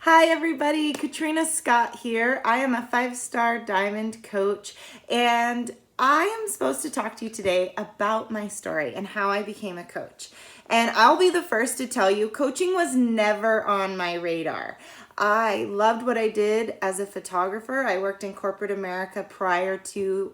Hi everybody, Katrina Scott here. I am a 5-star diamond coach and I am supposed to talk to you today about my story and how I became a coach. And I'll be the first to tell you, coaching was never on my radar. I loved what I did as a photographer. I worked in corporate America prior to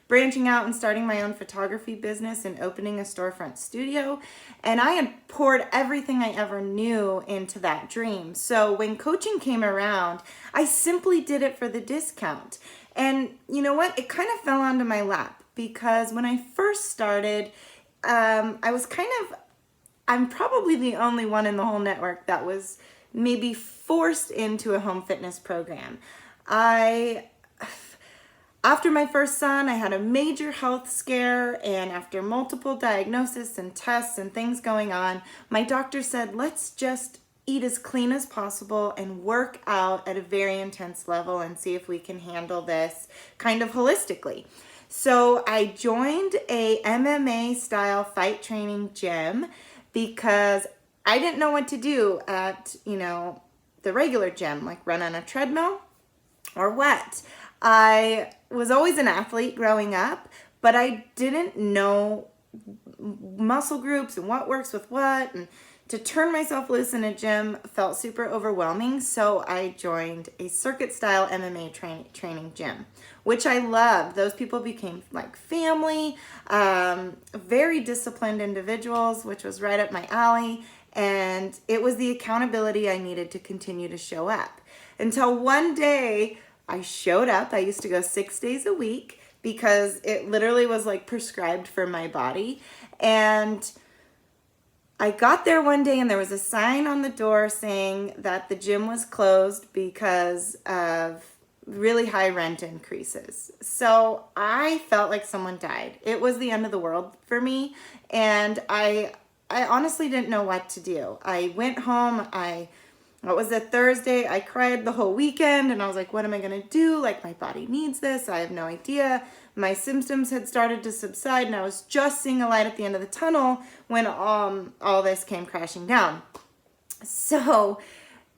branching out and starting my own photography business and opening a storefront studio. And I had poured everything I ever knew into that dream. So when coaching came around, I simply did it for the discount. And you know what? It kind of fell onto my lap because when I first started, I was I'm probably the only one in the whole network that was maybe forced into a home fitness program. After my first son, I had a major health scare, and after multiple diagnoses and tests and things going on, my doctor said, let's just eat as clean as possible and work out at a very intense level and see if we can handle this kind of holistically. So I joined a MMA style fight training gym because I didn't know what to do at, the regular gym, like run on a treadmill or what. I was always an athlete growing up, but I didn't know muscle groups and what works with what, and to turn myself loose in a gym felt super overwhelming. So I joined a circuit style MMA training gym, which I loved. Those people became like family, very disciplined individuals, which was right up my alley. And it was the accountability I needed to continue to show up until one day I showed up. I used to go 6 days a week because it literally was like prescribed for my body. And I got there one day and there was a sign on the door saying that the gym was closed because of really high rent increases. So I felt like someone died. It was the end of the world for me. And I honestly didn't know what to do. I went home. It was a Thursday. I cried the whole weekend and I was like, what am I going to do? Like, my body needs this. I have no idea. My symptoms had started to subside and I was just seeing a light at the end of the tunnel when all this came crashing down. So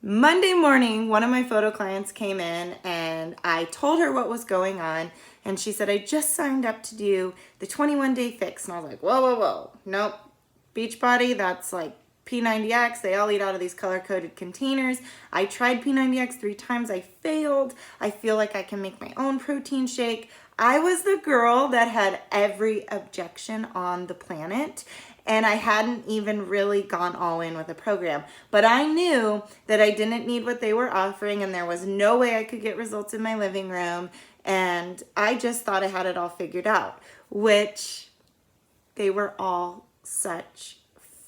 Monday morning, one of my photo clients came in and I told her what was going on. And she said, I just signed up to do the 21-day fix. And I was like, whoa. Nope. Beachbody, that's like P90X. They all eat out of these color-coded containers. I tried P90X 3 times. I failed. I feel like I can make my own protein shake. I was the girl that had every objection on the planet, and I hadn't even really gone all in with a program. But I knew that I didn't need what they were offering, and there was no way I could get results in my living room, and I just thought I had it all figured out, which they were all such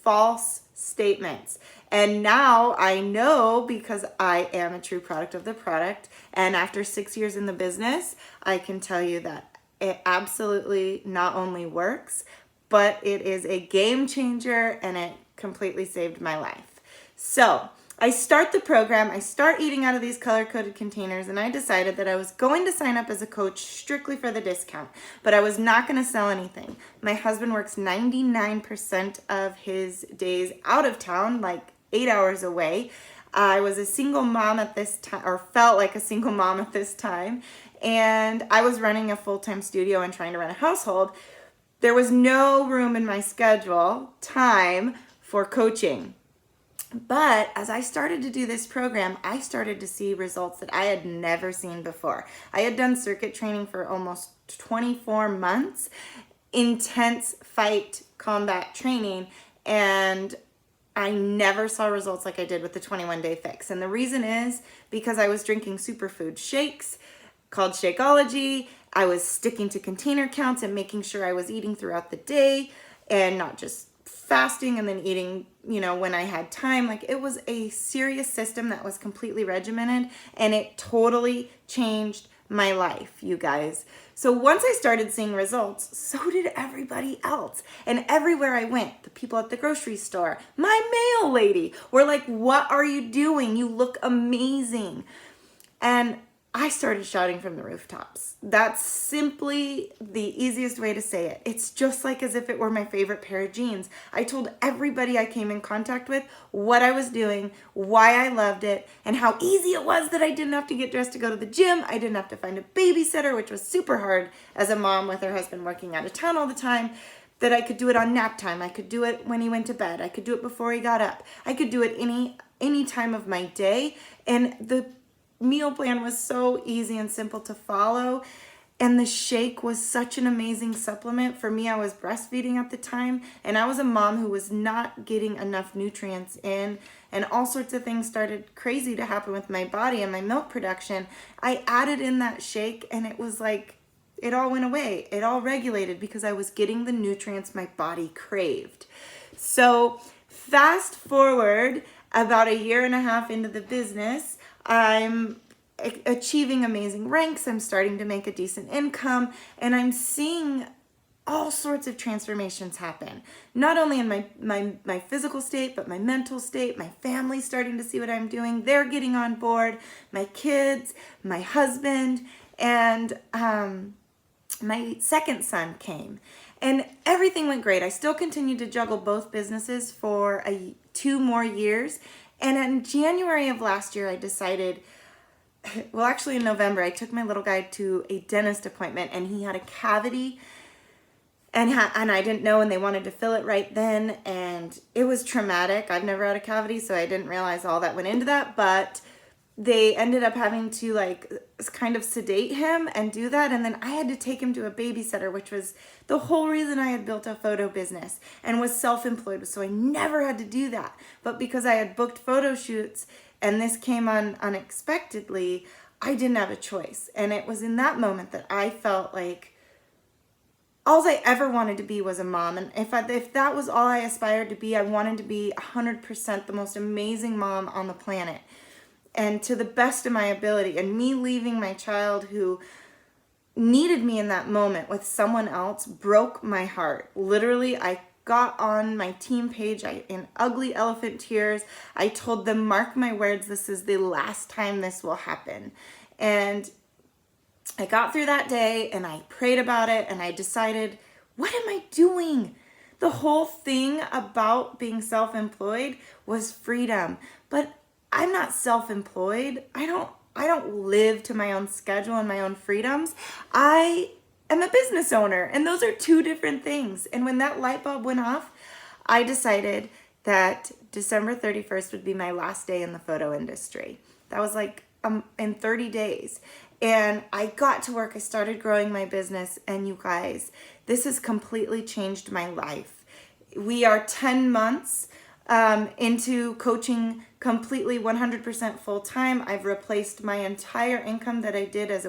false statements. And now I know because I am a true product of the product. And after 6 years in the business, I can tell you that it absolutely not only works, but it is a game changer and it completely saved my life. So I start the program, I start eating out of these color-coded containers, and I decided that I was going to sign up as a coach strictly for the discount, but I was not going to sell anything. My husband works 99% of his days out of town, like 8 hours away. I was a single mom at this time, or felt like a single mom at this time, and I was running a full-time studio and trying to run a household. There was no room in my schedule, time, for coaching. But as I started to do this program, I started to see results that I had never seen before. I had done circuit training for almost 24 months, intense fight combat training, and I never saw results like I did with the 21-day fix. And the reason is because I was drinking superfood shakes called Shakeology. I was sticking to container counts and making sure I was eating throughout the day and not just fasting and then eating, when I had time. Like, it was a serious system that was completely regimented, and it totally changed my life, you guys. So once I started seeing results, so did everybody else. And everywhere I went, the people at the grocery store, my mail lady, were like, what are you doing? You look amazing. And I started shouting from the rooftops. That's simply the easiest way to say it. It's just like as if it were my favorite pair of jeans. I told everybody I came in contact with what I was doing, why I loved it, and how easy it was that I didn't have to get dressed to go to the gym. I didn't have to find a babysitter, which was super hard as a mom with her husband working out of town all the time. That I could do it on nap time. I could do it when he went to bed. I could do it before he got up. I could do it any time of my day. And the meal plan was so easy and simple to follow. And the shake was such an amazing supplement. For me, I was breastfeeding at the time, and I was a mom who was not getting enough nutrients in, and all sorts of things started crazy to happen with my body and my milk production. I added in that shake, and it was like, it all went away. It all regulated because I was getting the nutrients my body craved. So fast forward about a year and a half into the business, I'm achieving amazing ranks. I'm starting to make a decent income, and I'm seeing all sorts of transformations happen. Not only in my physical state, but my mental state. My family's starting to see what I'm doing. They're getting on board. My kids, my husband, and my second son came, and everything went great. I still continued to juggle both businesses for 2 more years. And in January of last year, I decided, well, actually in November, I took my little guy to a dentist appointment, and he had a cavity, and I didn't know, and they wanted to fill it right then, and it was traumatic. I've never had a cavity, so I didn't realize all that went into that, but they ended up having to like kind of sedate him and do that. And then I had to take him to a babysitter, which was the whole reason I had built a photo business and was self-employed. So I never had to do that. But because I had booked photo shoots and this came on unexpectedly, I didn't have a choice. And it was in that moment that I felt like all I ever wanted to be was a mom. And if that was all I aspired to be, I wanted to be 100% the most amazing mom on the planet. And to the best of my ability, and me leaving my child who needed me in that moment with someone else broke my heart. Literally, I got on my team page in ugly elephant tears. I told them, mark my words, this is the last time this will happen. And I got through that day and I prayed about it, and I decided, what am I doing? The whole thing about being self-employed was freedom. But I'm not self-employed. I don't live to my own schedule and my own freedoms. I am a business owner, and those are 2 different things. And when that light bulb went off, I decided that December 31st would be my last day in the photo industry. That was like in 30 days. And I got to work. I started growing my business, and you guys, this has completely changed my life. We are 10 months into coaching completely 100% full time. I've replaced my entire income that I did as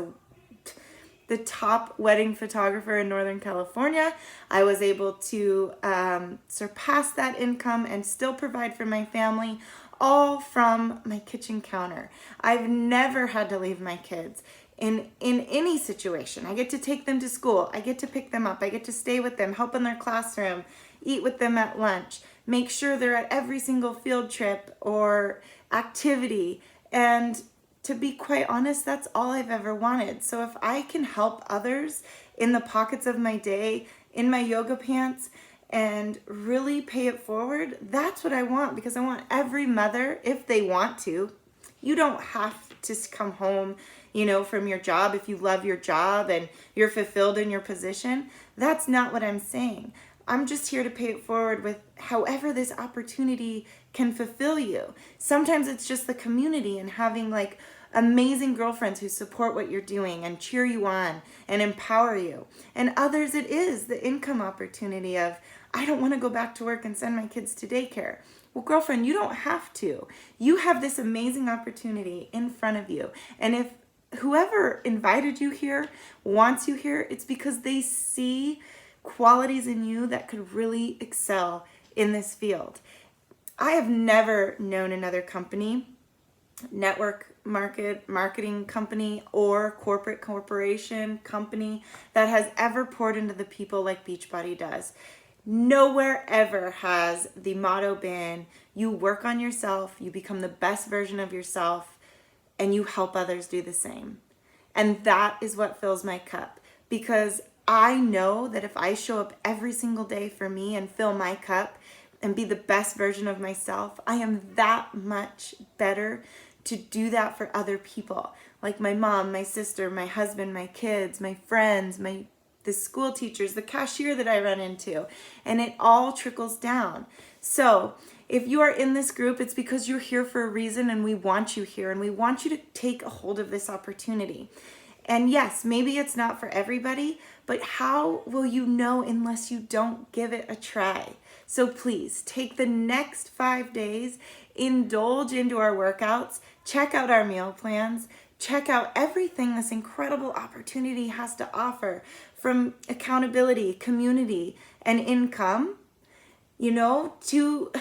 the top wedding photographer in Northern California. I was able to surpass that income and still provide for my family, all from my kitchen counter. I've never had to leave my kids in any situation. I get to take them to school. I get to pick them up. I get to stay with them, help in their classroom, eat with them at lunch, make sure they're at every single field trip or activity. And to be quite honest, that's all I've ever wanted. So if I can help others in the pockets of my day, in my yoga pants, and really pay it forward, that's what I want. Because I want every mother, if they want to, you don't have to come home, from your job if you love your job and you're fulfilled in your position. That's not what I'm saying. I'm just here to pay it forward with however this opportunity can fulfill you. Sometimes it's just the community and having like amazing girlfriends who support what you're doing and cheer you on and empower you. And others, it is the income opportunity of, I don't want to go back to work and send my kids to daycare. Well, girlfriend, you don't have to. You have this amazing opportunity in front of you. And if whoever invited you here wants you here, it's because they see qualities in you that could really excel in this field. I have never known another company, network marketing company, or corporation company that has ever poured into the people like Beachbody does. Nowhere ever has the motto been, you work on yourself, you become the best version of yourself, and you help others do the same. And that is what fills my cup, because I know that if I show up every single day for me and fill my cup and be the best version of myself, I am that much better to do that for other people. Like my mom, my sister, my husband, my kids, my friends, the school teachers, the cashier that I run into, and it all trickles down. So if you are in this group, it's because you're here for a reason, and we want you here, and we want you to take a hold of this opportunity. And yes, maybe it's not for everybody, but how will you know unless you don't give it a try? So please take the next 5 days, indulge into our workouts, check out our meal plans, check out everything this incredible opportunity has to offer, from accountability, community, and income, to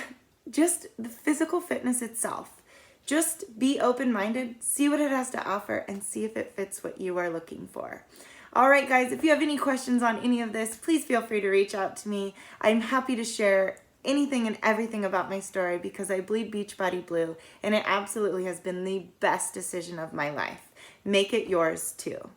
just the physical fitness itself. Just be open-minded, see what it has to offer, and see if it fits what you are looking for. All right, guys, if you have any questions on any of this, please feel free to reach out to me. I'm happy to share anything and everything about my story, because I bleed Beachbody Blue, and it absolutely has been the best decision of my life. Make it yours too.